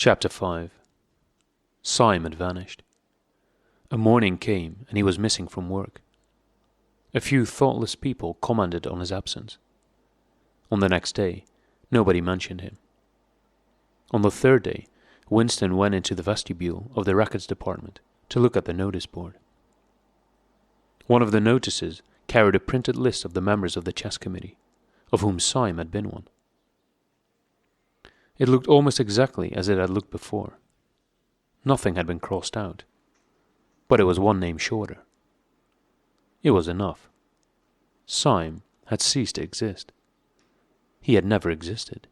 Chapter 5. Syme had vanished. A morning came and he was missing from work. A few thoughtless people commented on his absence. On the next day, nobody mentioned him. On the third day, Winston went into the vestibule of the records department to look at the notice board. One of the notices carried a printed list of the members of the chess committee, of whom Syme had been one. It looked almost exactly as it had looked before. Nothing had been crossed out, but it was one name shorter. It was enough. Syme had ceased to exist. He had never existed.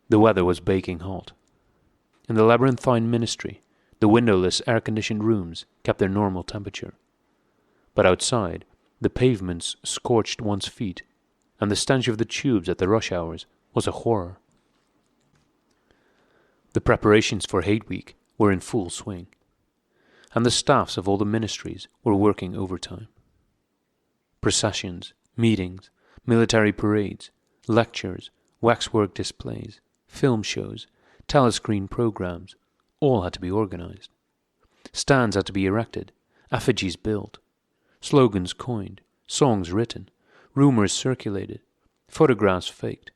The weather was baking hot. In the labyrinthine ministry, the windowless air-conditioned rooms kept their normal temperature. But outside, the pavements scorched one's feet, and the stench of the tubes at the rush hours was a horror. The preparations for Hate Week were in full swing, and the staffs of all the ministries were working overtime. Processions, meetings, military parades, lectures, waxwork displays, film shows, telescreen programs, all had to be organized. Stands had to be erected, effigies built, slogans coined, songs written, rumors circulated, photographs faked.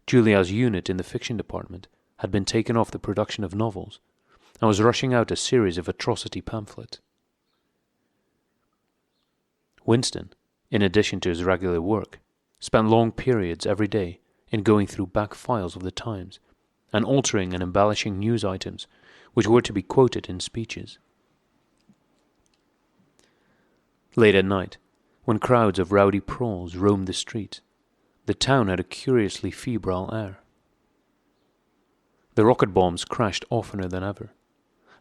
Julia's unit in the fiction department had been taken off the production of novels and was rushing out a series of atrocity pamphlets. Winston, in addition to his regular work, spent long periods every day in going through back files of the Times and altering and embellishing news items which were to be quoted in speeches. Late at night, when crowds of rowdy prolls roamed the streets, the town had a curiously febrile air. The rocket bombs crashed oftener than ever,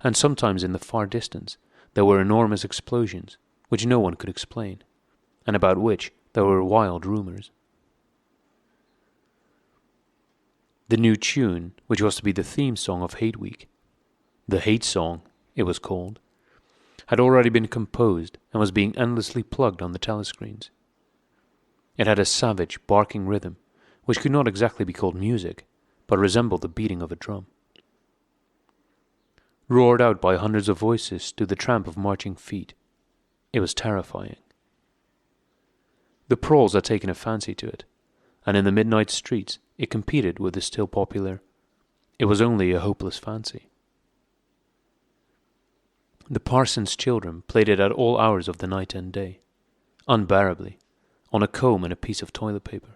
and sometimes in the far distance there were enormous explosions which no one could explain, and about which there were wild rumors. The new tune, which was to be the theme song of Hate Week, the Hate Song, it was called, had already been composed and was being endlessly plugged on the telescreens. It had a savage, barking rhythm, which could not exactly be called music, but resembled the beating of a drum. Roared out by hundreds of voices to the tramp of marching feet, it was terrifying. The prolls had taken a fancy to it, and in the midnight streets it competed with the still popular "It Was Only a Hopeless Fancy." The parson's children played it at all hours of the night and day, unbearably, on a comb and a piece of toilet paper.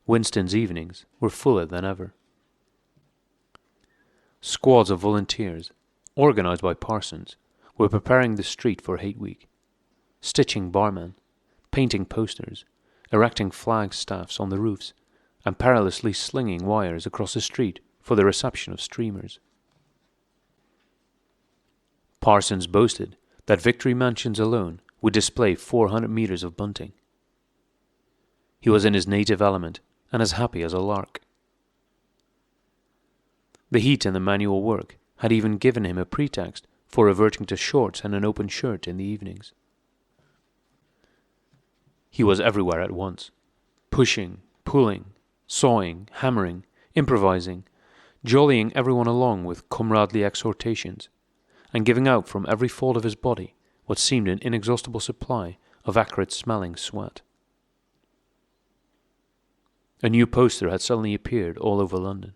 Winston's evenings were fuller than ever. Squads of volunteers, organized by parsons, were preparing the street for Hate Week, stitching barmen, painting posters, erecting flagstaffs on the roofs, and perilously slinging wires across the street for the reception of streamers. Parsons boasted that Victory Mansions alone would display 400 meters of bunting. He was in his native element and as happy as a lark. The heat and the manual work had even given him a pretext for reverting to shorts and an open shirt in the evenings. He was everywhere at once, pushing, pulling, sawing, hammering, improvising, jollying everyone along with comradely exhortations, and giving out from every fold of his body what seemed an inexhaustible supply of acrid-smelling sweat. A new poster had suddenly appeared all over London.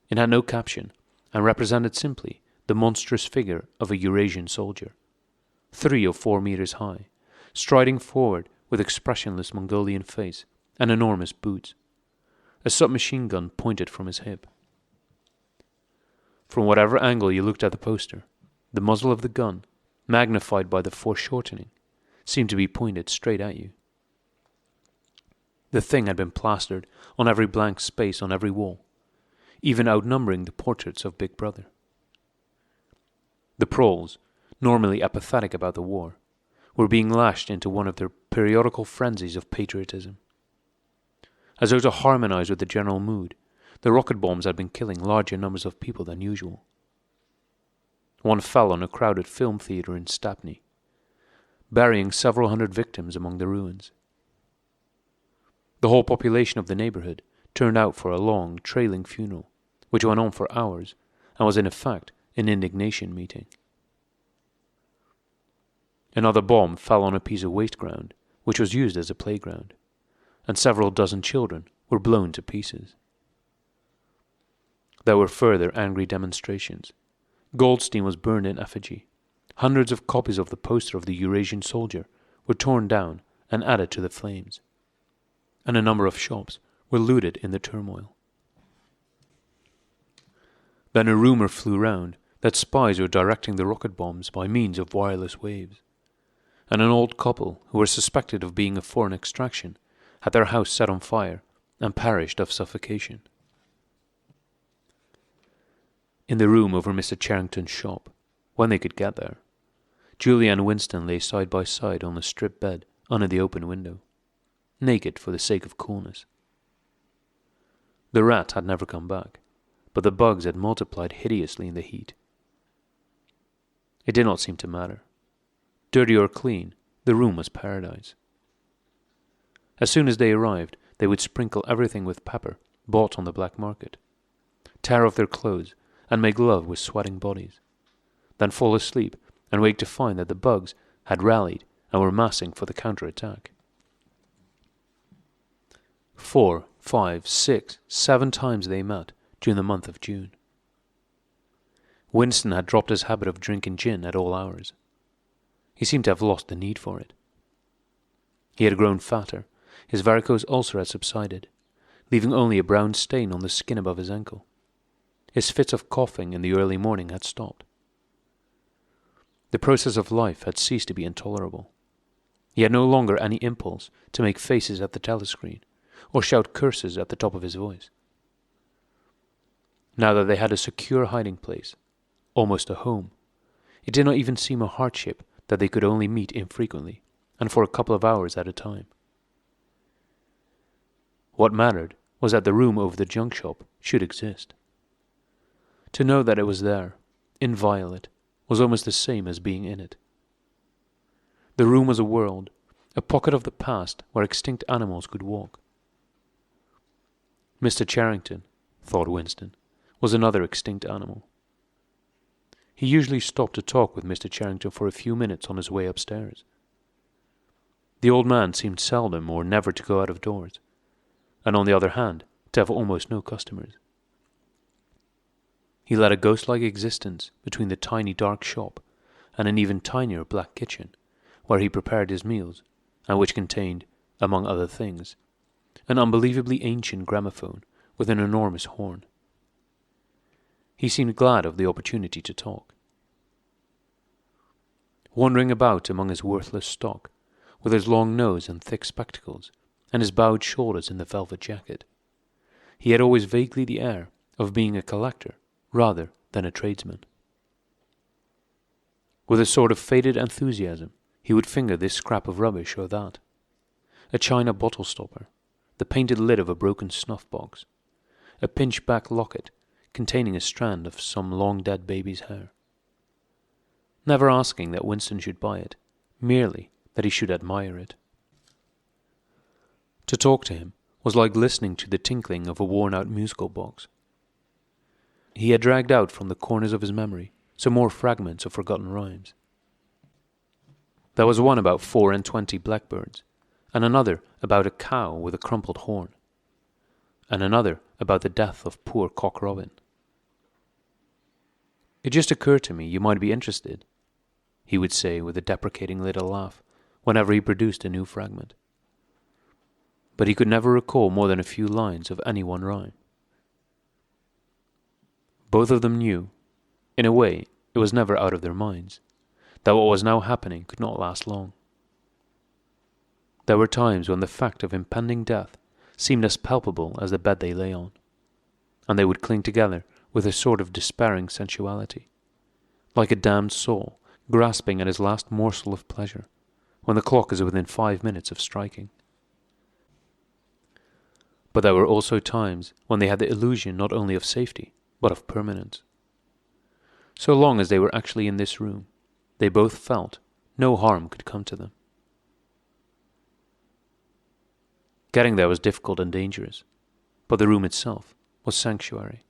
It had no caption, and represented simply the monstrous figure of a Eurasian soldier, 3 or 4 meters high, striding forward with expressionless Mongolian face and enormous boots, a submachine gun pointed from his hip. From whatever angle you looked at the poster, the muzzle of the gun, magnified by the foreshortening, seemed to be pointed straight at you. The thing had been plastered on every blank space on every wall, even outnumbering the portraits of Big Brother. The prolls, normally apathetic about the war, were being lashed into one of their periodical frenzies of patriotism. As though to harmonize with the general mood, the rocket bombs had been killing larger numbers of people than usual. One fell on a crowded film theater in Stepney, burying several hundred victims among the ruins. The whole population of the neighborhood turned out for a long, trailing funeral, which went on for hours and was in effect an indignation meeting. Another bomb fell on a piece of waste ground, which was used as a playground, and several dozen children were blown to pieces. There were further angry demonstrations. Goldstein was burned in effigy. Hundreds of copies of the poster of the Eurasian soldier were torn down and added to the flames, and a number of shops were looted in the turmoil. Then a rumor flew round that spies were directing the rocket bombs by means of wireless waves, and an old couple who were suspected of being of foreign extraction had their house set on fire and perished of suffocation. In the room over Mr. Charrington's shop, when they could get there, Julia and Winston lay side by side on the strip bed under the open window, naked for the sake of coolness. The rat had never come back, but the bugs had multiplied hideously in the heat. It did not seem to matter. Dirty or clean, the room was paradise. As soon as they arrived, they would sprinkle everything with pepper bought on the black market, tear off their clothes, and make love with sweating bodies, then fall asleep and wake to find that the bugs had rallied and were massing for the counter-attack. 4, 5, 6, 7 times they met during the month of June. Winston had dropped his habit of drinking gin at all hours. He seemed to have lost the need for it. He had grown fatter, his varicose ulcer had subsided, leaving only a brown stain on the skin above his ankle. His fits of coughing in the early morning had stopped. The process of life had ceased to be intolerable. He had no longer any impulse to make faces at the telescreen or shout curses at the top of his voice. Now that they had a secure hiding place, almost a home, it did not even seem a hardship that they could only meet infrequently and for a couple of hours at a time. What mattered was that the room over the junk shop should exist. To know that it was there, inviolate, was almost the same as being in it. The room was a world, a pocket of the past where extinct animals could walk. Mr. Charrington, thought Winston, was another extinct animal. He usually stopped to talk with Mr. Charrington for a few minutes on his way upstairs. The old man seemed seldom or never to go out of doors, and on the other hand, to have almost no customers. He led a ghost-like existence between the tiny dark shop and an even tinier black kitchen, where he prepared his meals, and which contained, among other things, an unbelievably ancient gramophone with an enormous horn. He seemed glad of the opportunity to talk. Wandering about among his worthless stock, with his long nose and thick spectacles, and his bowed shoulders in the velvet jacket, he had always vaguely the air of being a collector rather than a tradesman. With a sort of faded enthusiasm, he would finger this scrap of rubbish or that, a china bottle stopper, the painted lid of a broken snuff-box, a pinch-back locket containing a strand of some long-dead baby's hair, never asking that Winston should buy it, merely that he should admire it. To talk to him was like listening to the tinkling of a worn-out musical box. He had dragged out from the corners of his memory some more fragments of forgotten rhymes. There was one about 24 blackbirds, and another about a cow with a crumpled horn, and another about the death of poor Cock Robin. "It just occurred to me you might be interested," he would say with a deprecating little laugh whenever he produced a new fragment. But he could never recall more than a few lines of any one rhyme. Both of them knew, in a way it was never out of their minds, that what was now happening could not last long. There were times when the fact of impending death seemed as palpable as the bed they lay on, and they would cling together with a sort of despairing sensuality, like a damned soul grasping at his last morsel of pleasure, when the clock is within 5 minutes of striking. But there were also times when they had the illusion not only of safety, but of permanence. So long as they were actually in this room, they both felt no harm could come to them. Getting there was difficult and dangerous, but the room itself was sanctuary.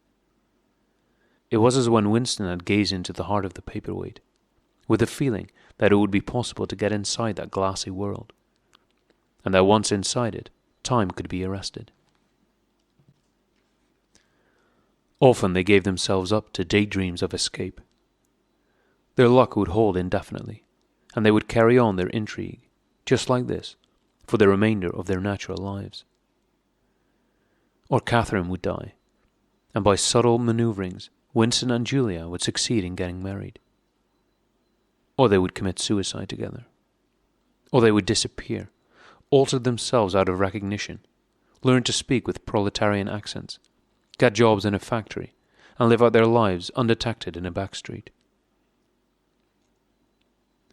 It was as when Winston had gazed into the heart of the paperweight, with the feeling that it would be possible to get inside that glassy world, and that once inside it, time could be arrested. Often they gave themselves up to daydreams of escape. Their luck would hold indefinitely, and they would carry on their intrigue, just like this, for the remainder of their natural lives. Or Catherine would die, and by subtle maneuverings, Winston and Julia would succeed in getting married. Or they would commit suicide together. Or they would disappear, alter themselves out of recognition, learn to speak with proletarian accents, get jobs in a factory, and live out their lives undetected in a back street.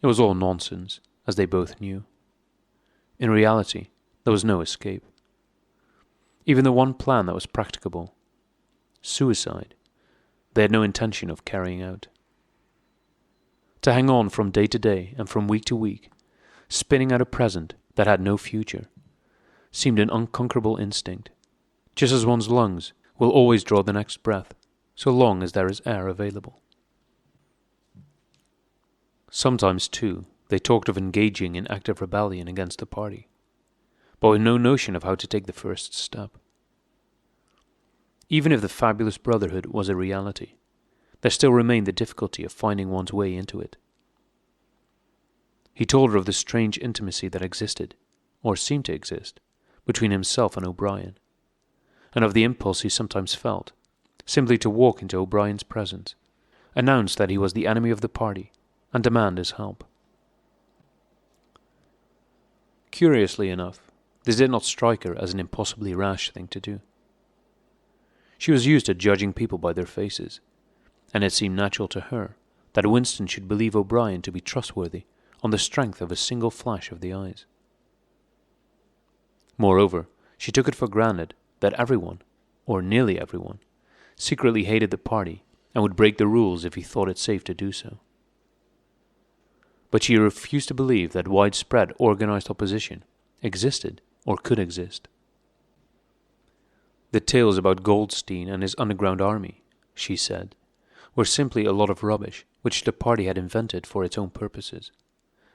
It was all nonsense, as they both knew. In reality, there was no escape. Even the one plan that was practicable, suicide, they had no intention of carrying out. To hang on from day to day and from week to week, spinning out a present that had no future, seemed an unconquerable instinct, just as one's lungs will always draw the next breath, so long as there is air available. Sometimes, too, they talked of engaging in active rebellion against the party, but with no notion of how to take the first step. Even if the fabulous brotherhood was a reality, there still remained the difficulty of finding one's way into it. He told her of the strange intimacy that existed, or seemed to exist, between himself and O'Brien, and of the impulse he sometimes felt, simply to walk into O'Brien's presence, announce that he was the enemy of the party, and demand his help. Curiously enough, this did not strike her as an impossibly rash thing to do. She was used to judging people by their faces, and it seemed natural to her that Winston should believe O'Brien to be trustworthy on the strength of a single flash of the eyes. Moreover, she took it for granted that everyone, or nearly everyone, secretly hated the party and would break the rules if he thought it safe to do so. But she refused to believe that widespread organized opposition existed or could exist. The tales about Goldstein and his underground army, she said, were simply a lot of rubbish which the party had invented for its own purposes,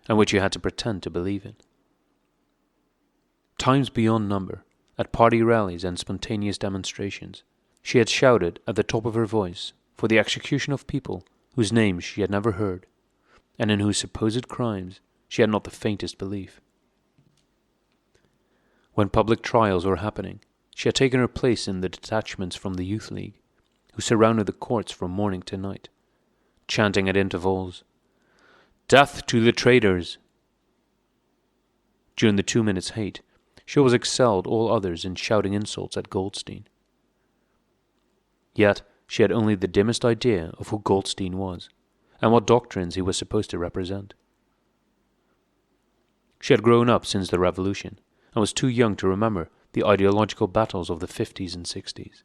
and which you had to pretend to believe in. Times beyond number, at party rallies and spontaneous demonstrations, she had shouted at the top of her voice for the execution of people whose names she had never heard, and in whose supposed crimes she had not the faintest belief. When public trials were happening, she had taken her place in the detachments from the Youth League, who surrounded the courts from morning to night, chanting at intervals, "Death to the traitors!" During the 2 minutes' hate, she always excelled all others in shouting insults at Goldstein. Yet she had only the dimmest idea of who Goldstein was, and what doctrines he was supposed to represent. She had grown up since the Revolution, and was too young to remember the ideological battles of the 50s and 60s.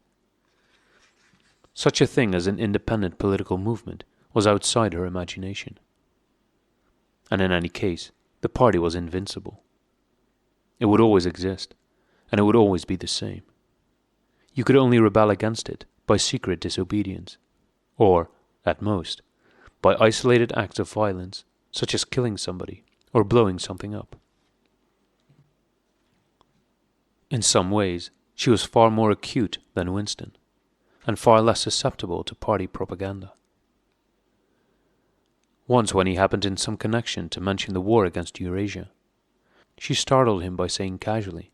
Such a thing as an independent political movement was outside her imagination. And in any case, the party was invincible. It would always exist, and it would always be the same. You could only rebel against it by secret disobedience, or, at most, by isolated acts of violence, such as killing somebody or blowing something up. In some ways, she was far more acute than Winston, and far less susceptible to party propaganda. Once when he happened in some connection to mention the war against Eurasia, she startled him by saying casually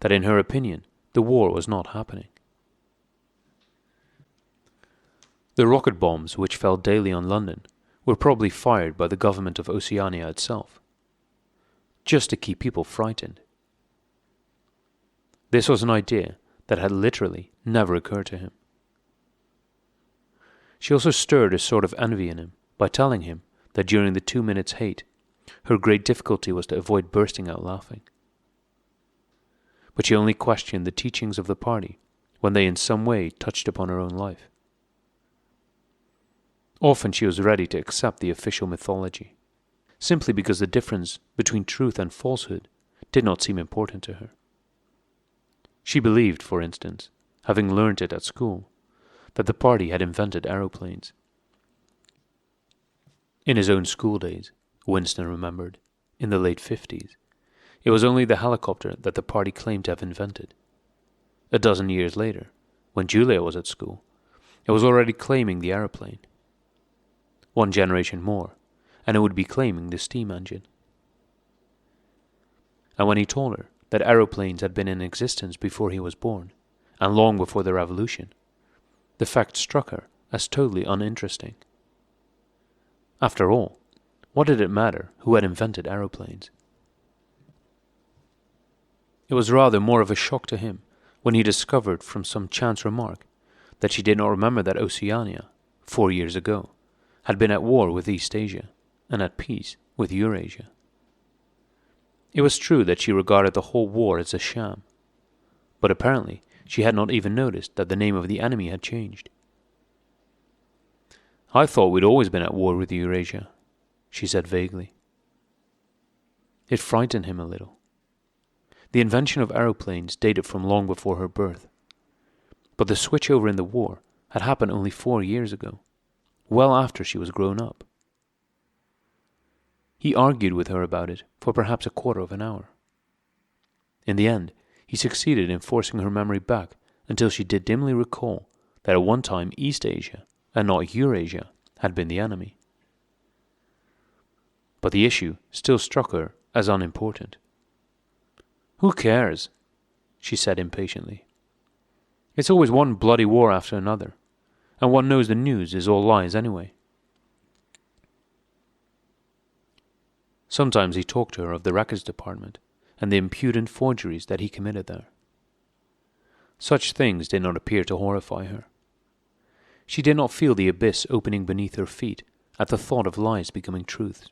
that in her opinion the war was not happening. The rocket bombs which fell daily on London were probably fired by the government of Oceania itself, just to keep people frightened. This was an idea that had literally never occurred to him. She also stirred a sort of envy in him by telling him that during the 2 minutes' hate, her great difficulty was to avoid bursting out laughing. But she only questioned the teachings of the party when they in some way touched upon her own life. Often she was ready to accept the official mythology, simply because the difference between truth and falsehood did not seem important to her. She believed, for instance, having learnt it at school, that the party had invented aeroplanes. In his own school days, Winston remembered, in the late 50s, it was only the helicopter that the party claimed to have invented. A dozen years later, when Julia was at school, it was already claiming the aeroplane. One generation more, and it would be claiming the steam engine. And when he told her that aeroplanes had been in existence before he was born, and long before the Revolution, the fact struck her as totally uninteresting. After all, what did it matter who had invented aeroplanes? It was rather more of a shock to him when he discovered from some chance remark that she did not remember that Oceania, 4 years ago, had been at war with East Asia and at peace with Eurasia. It was true that she regarded the whole war as a sham, but apparently she had not even noticed that the name of the enemy had changed. "I thought we'd always been at war with Eurasia," she said vaguely. It frightened him a little. The invention of aeroplanes dated from long before her birth, but the switchover in the war had happened only 4 years ago, well after she was grown up. He argued with her about it for perhaps a quarter of an hour. In the end, he succeeded in forcing her memory back until she did dimly recall that at one time East Asia, and not Eurasia, had been the enemy. But the issue still struck her as unimportant. "Who cares?" she said impatiently. "It's always one bloody war after another, and one knows the news is all lies anyway." Sometimes he talked to her of the records department and the impudent forgeries that he committed there. Such things did not appear to horrify her. She did not feel the abyss opening beneath her feet at the thought of lies becoming truths.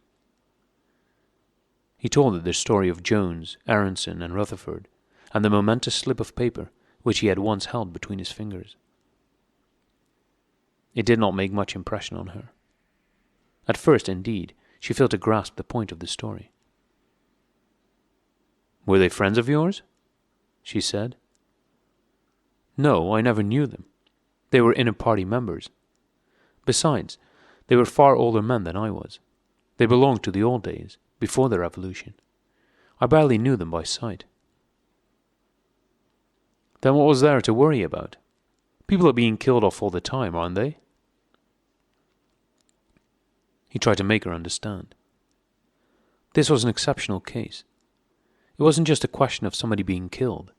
He told her the story of Jones, Aronson, and Rutherford, and the momentous slip of paper which he had once held between his fingers. It did not make much impression on her. At first, indeed, she failed to grasp the point of the story. "Were they friends of yours?" she said. "No, I never knew them. They were inner-party members. Besides, they were far older men than I was. They belonged to the old days, before the Revolution. I barely knew them by sight." "Then what was there to worry about? People are being killed off all the time, aren't they?" He tried to make her understand. This was an exceptional case. It wasn't just a question of somebody being killed.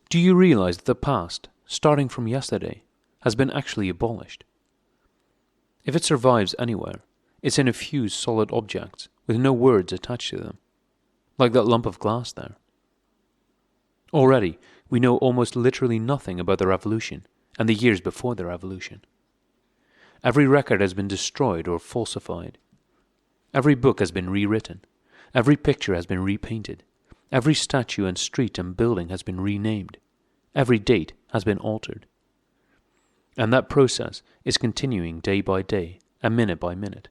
Do you realize that the past, starting from yesterday, has been actually abolished? If it survives anywhere, it's in a few solid objects with no words attached to them, like that lump of glass there. Already, we know almost literally nothing about the Revolution and the years before the Revolution. Every record has been destroyed or falsified. Every book has been rewritten. Every picture has been repainted. Every statue and street and building has been renamed. Every date has been altered. And that process is continuing day by day and minute by minute.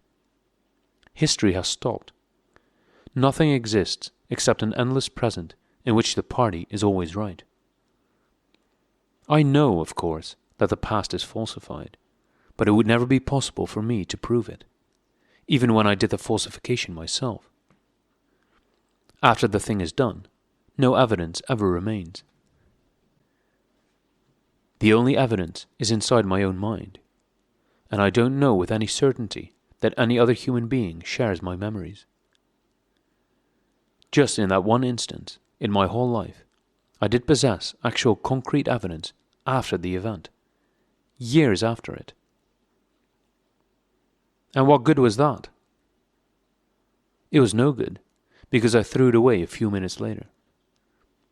History has stopped. Nothing exists except an endless present in which the party is always right. I know, of course, that the past is falsified, but it would never be possible for me to prove it, even when I did the falsification myself. After the thing is done, no evidence ever remains. The only evidence is inside my own mind, and I don't know with any certainty that any other human being shares my memories. Just in that one instance, in my whole life, I did possess actual concrete evidence after the event, years after it. And what good was that? It was no good, because I threw it away a few minutes later.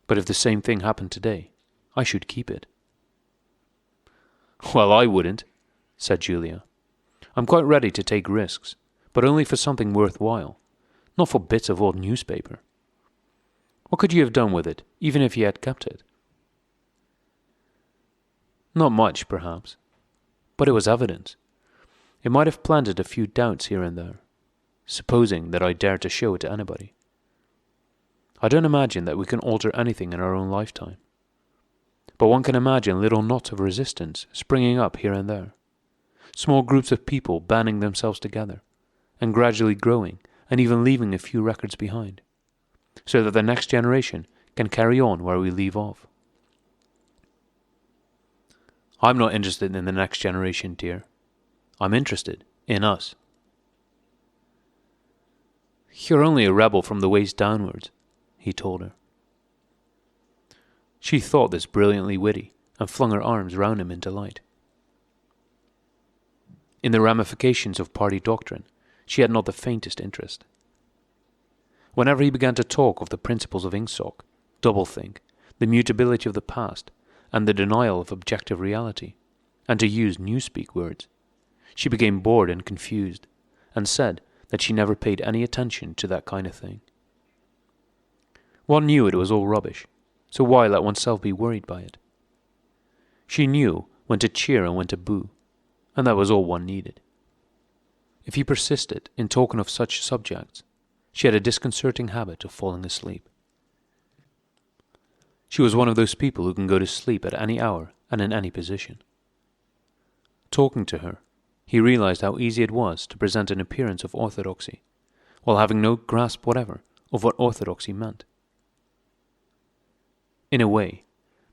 But if the same thing happened today, I should keep it. "Well, I wouldn't," said Julia. "I'm quite ready to take risks, but only for something worthwhile, not for bits of old newspaper. What could you have done with it, even if you had kept it?" "Not much, perhaps, but it was evidence. It might have planted a few doubts here and there, supposing that I dared to show it to anybody. I don't imagine that we can alter anything in our own lifetime, but one can imagine little knots of resistance springing up here and there, small groups of people banding themselves together, and gradually growing and even leaving a few records behind, so that the next generation can carry on where we leave off. I'm not interested in the next generation, dear. I'm interested in us. You're only a rebel from the waist downwards, he told her. She thought this brilliantly witty and flung her arms round him in delight. In the ramifications of party doctrine, she had not the faintest interest. Whenever he began to talk of the principles of Ingsoc, doublethink, the mutability of the past, and the denial of objective reality, and to use newspeak words, she became bored and confused, and said that she never paid any attention to that kind of thing. One knew it was all rubbish, so why let oneself be worried by it? She knew when to cheer and when to boo, and that was all one needed. If he persisted in talking of such subjects, she had a disconcerting habit of falling asleep. She was one of those people who can go to sleep at any hour and in any position. Talking to her, he realized how easy it was to present an appearance of orthodoxy, while having no grasp whatever of what orthodoxy meant. In a way,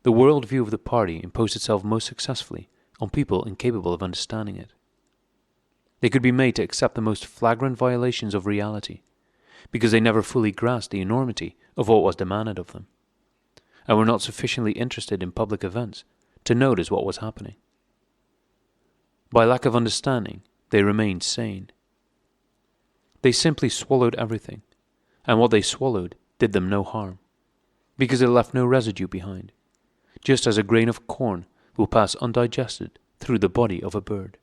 the world view of the party imposed itself most successfully on people incapable of understanding it. They could be made to accept the most flagrant violations of reality, because they never fully grasped the enormity of what was demanded of them, and were not sufficiently interested in public events to notice what was happening. By lack of understanding, they remained sane. They simply swallowed everything, and what they swallowed did them no harm, because it left no residue behind, just as a grain of corn will pass undigested through the body of a bird.